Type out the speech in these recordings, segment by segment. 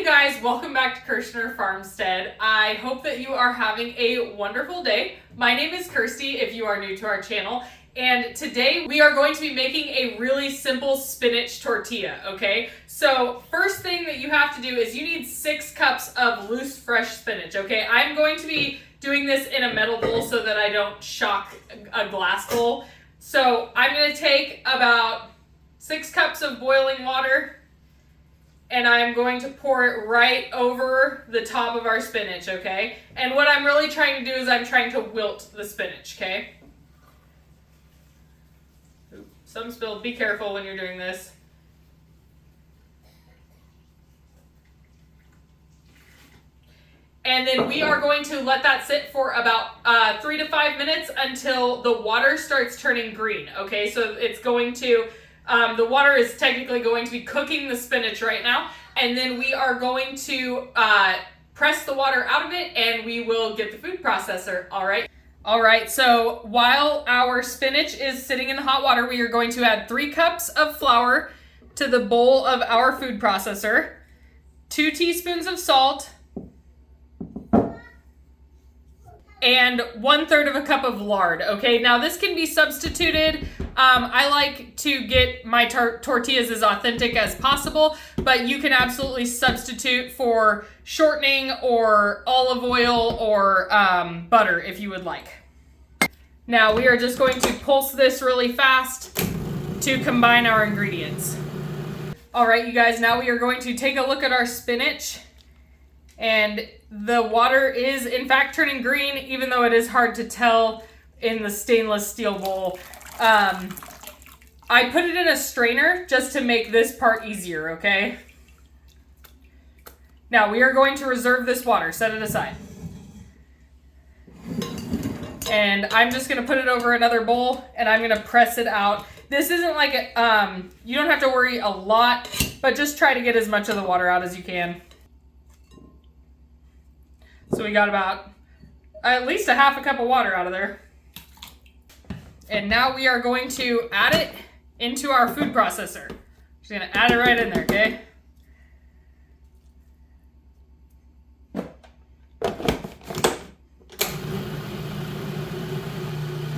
morning, guys. Welcome back to Kirshner FarmStead. I hope that you are having a wonderful day. My name is Kirsty if you are new to our channel, and today we are going to be making a really simple spinach tortilla, okay? So first thing that you have to do is you need 6 cups of loose fresh spinach, okay? I'm going to be doing this in a metal bowl so that I don't shock a glass bowl. So I'm going to take about 6 cups of boiling water, and I'm going to pour it right over the top of our spinach, okay? And what I'm really trying to do is I'm trying to wilt the spinach, okay? Oops, some spilled. Be careful when you're doing this. And then we are going to let that sit for about 3 to 5 minutes until the water starts turning green, okay? So it's going to... the water is technically going to be cooking the spinach right now, and then we are going to press the water out of it, and we will get the food processor, all right? All right, so while our spinach is sitting in the hot water, we are going to add 3 cups of flour to the bowl of our food processor, 2 teaspoons of salt, and 1/3 of a cup of lard, okay? Now this can be substituted. I like to get my tortillas as authentic as possible, but you can absolutely substitute for shortening or olive oil or butter if you would like. Now we are just going to pulse this really fast to combine our ingredients. All right, you guys, now we are going to take a look at our spinach, and the water is in fact turning green, even though it is hard to tell in the stainless steel bowl. I put it in a strainer just to make this part easier, okay? Now we are going to reserve this water, set it aside. And I'm just gonna put it over another bowl, and I'm gonna press it out. This isn't like a, you don't have to worry a lot, but just try to get as much of the water out as you can. So we got about at least a half a cup of water out of there. And now we are going to add it into our food processor. Just gonna add it right in there, okay?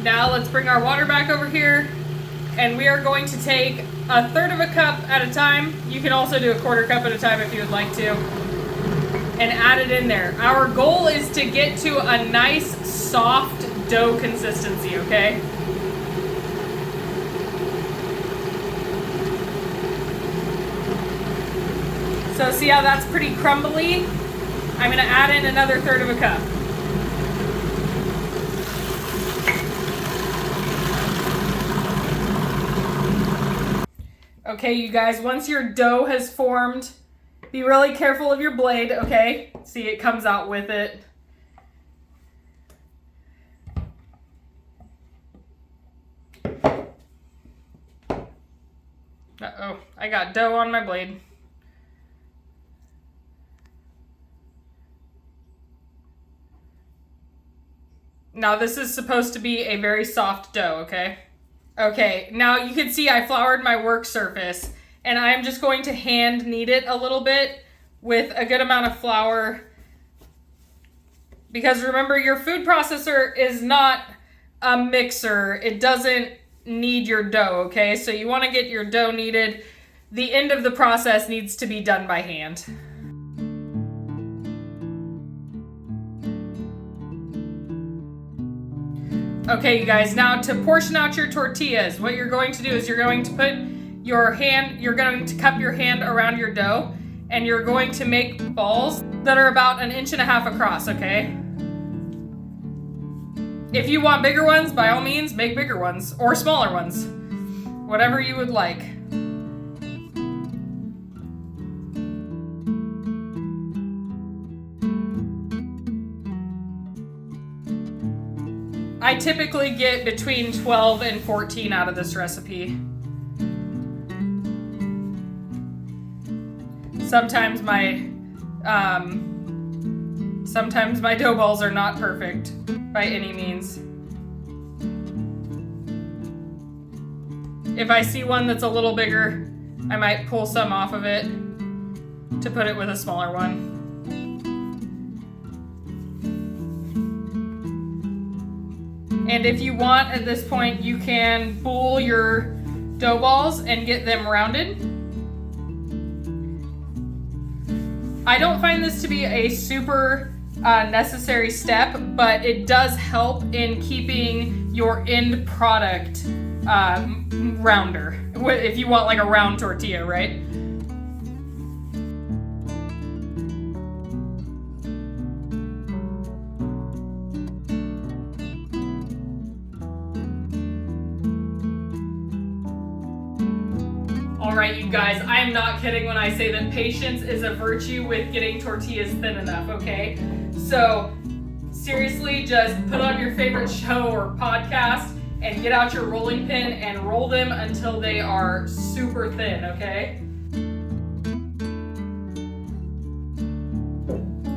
Now let's bring our water back over here, and we are going to take 1/3 of a cup at a time. You can also do a 1/4 cup at a time if you would like to, and add it in there. Our goal is to get to a nice soft dough consistency, okay? So see how that's pretty crumbly? I'm gonna add in another 1/3 of a cup. Okay, you guys, once your dough has formed, be really careful of your blade, okay? See, it comes out with it. Uh-oh, I got dough on my blade. Now this is supposed to be a very soft dough, okay? Okay, now you can see I floured my work surface, and I'm just going to hand knead it a little bit with a good amount of flour. Because remember, your food processor is not a mixer. It doesn't knead your dough, okay? So you want to get your dough kneaded. The end of the process needs to be done by hand. Okay, you guys, now to portion out your tortillas, what you're going to do is you're going to put your hand, you're going to cup your hand around your dough, and you're going to make balls that are about 1.5 inches across, okay? If you want bigger ones, by all means, make bigger ones, or smaller ones, whatever you would like. I typically get between 12 and 14 out of this recipe. Sometimes my dough balls are not perfect by any means. If I see one that's a little bigger, I might pull some off of it to put it with a smaller one. And if you want, at this point, you can bowl your dough balls and get them rounded. I don't find this to be a super necessary step, but it does help in keeping your end product rounder. If you want like a round tortilla, right? All right, you guys, I am not kidding when I say that patience is a virtue with getting tortillas thin enough, okay? So seriously, just put on your favorite show or podcast and get out your rolling pin and roll them until they are super thin, okay?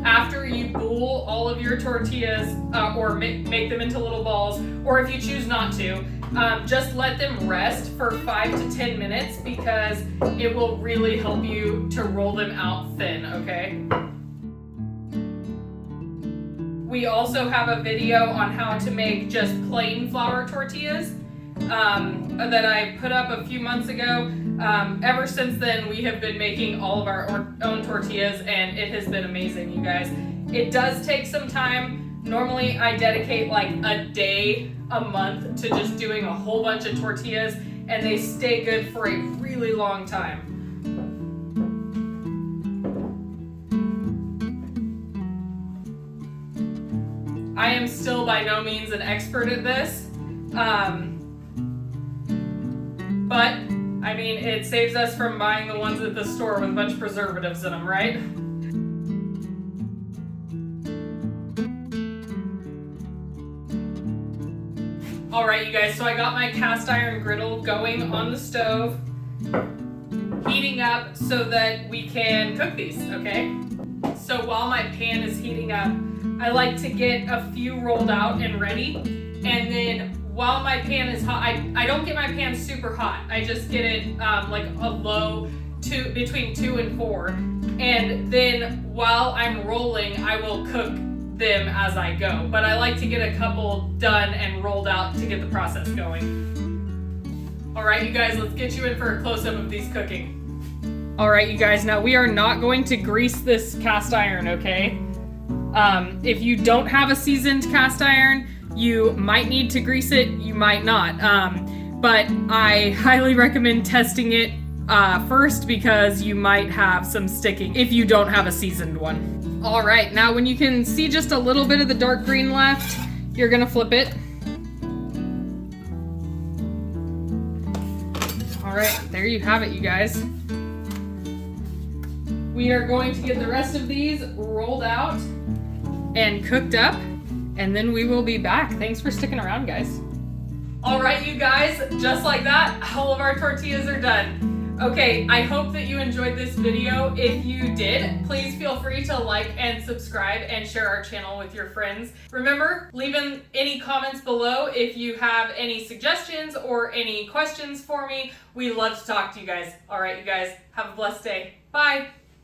After you bowl all of your tortillas or make them into little balls, or if you choose not to, just let them rest for 5 to 10 minutes because it will really help you to roll them out thin, okay? We also have a video on how to make just plain flour tortillas that I put up a few months ago. Ever since then, we have been making all of our own tortillas, and it has been amazing, you guys. It does take some time. Normally, I dedicate like a day a month to just doing a whole bunch of tortillas, and they stay good for a really long time. I am still by no means an expert at this, but I mean, it saves us from buying the ones at the store with a bunch of preservatives in them, right? All right, you guys, so I got my cast iron griddle going on the stove, heating up so that we can cook these, okay? So while my pan is heating up, I like to get a few rolled out and ready, and then while my pan is hot, I don't get my pan super hot. I just get it like a low between 2 and 4, and then while I'm rolling, I will cook them as I go. But I like to get a couple done and rolled out to get the process going. All right, you guys, let's get you in for a close-up of these cooking. All right, you guys, now we are not going to grease this cast iron, okay? If you don't have a seasoned cast iron, you might need to grease it, you might not. But I highly recommend testing it first because you might have some sticking if you don't have a seasoned one. All right, now when you can see just a little bit of the dark green left, you're gonna flip it. All right, there you have it, you guys. We are going to get the rest of these rolled out and cooked up, and then we will be back. Thanks for sticking around, guys. All right, you guys, just like that, all of our tortillas are done. Okay, I hope that you enjoyed this video. If you did, please feel free to like and subscribe and share our channel with your friends. Remember, leave in any comments below if you have any suggestions or any questions for me. We love to talk to you guys. All right, you guys, have a blessed day. Bye.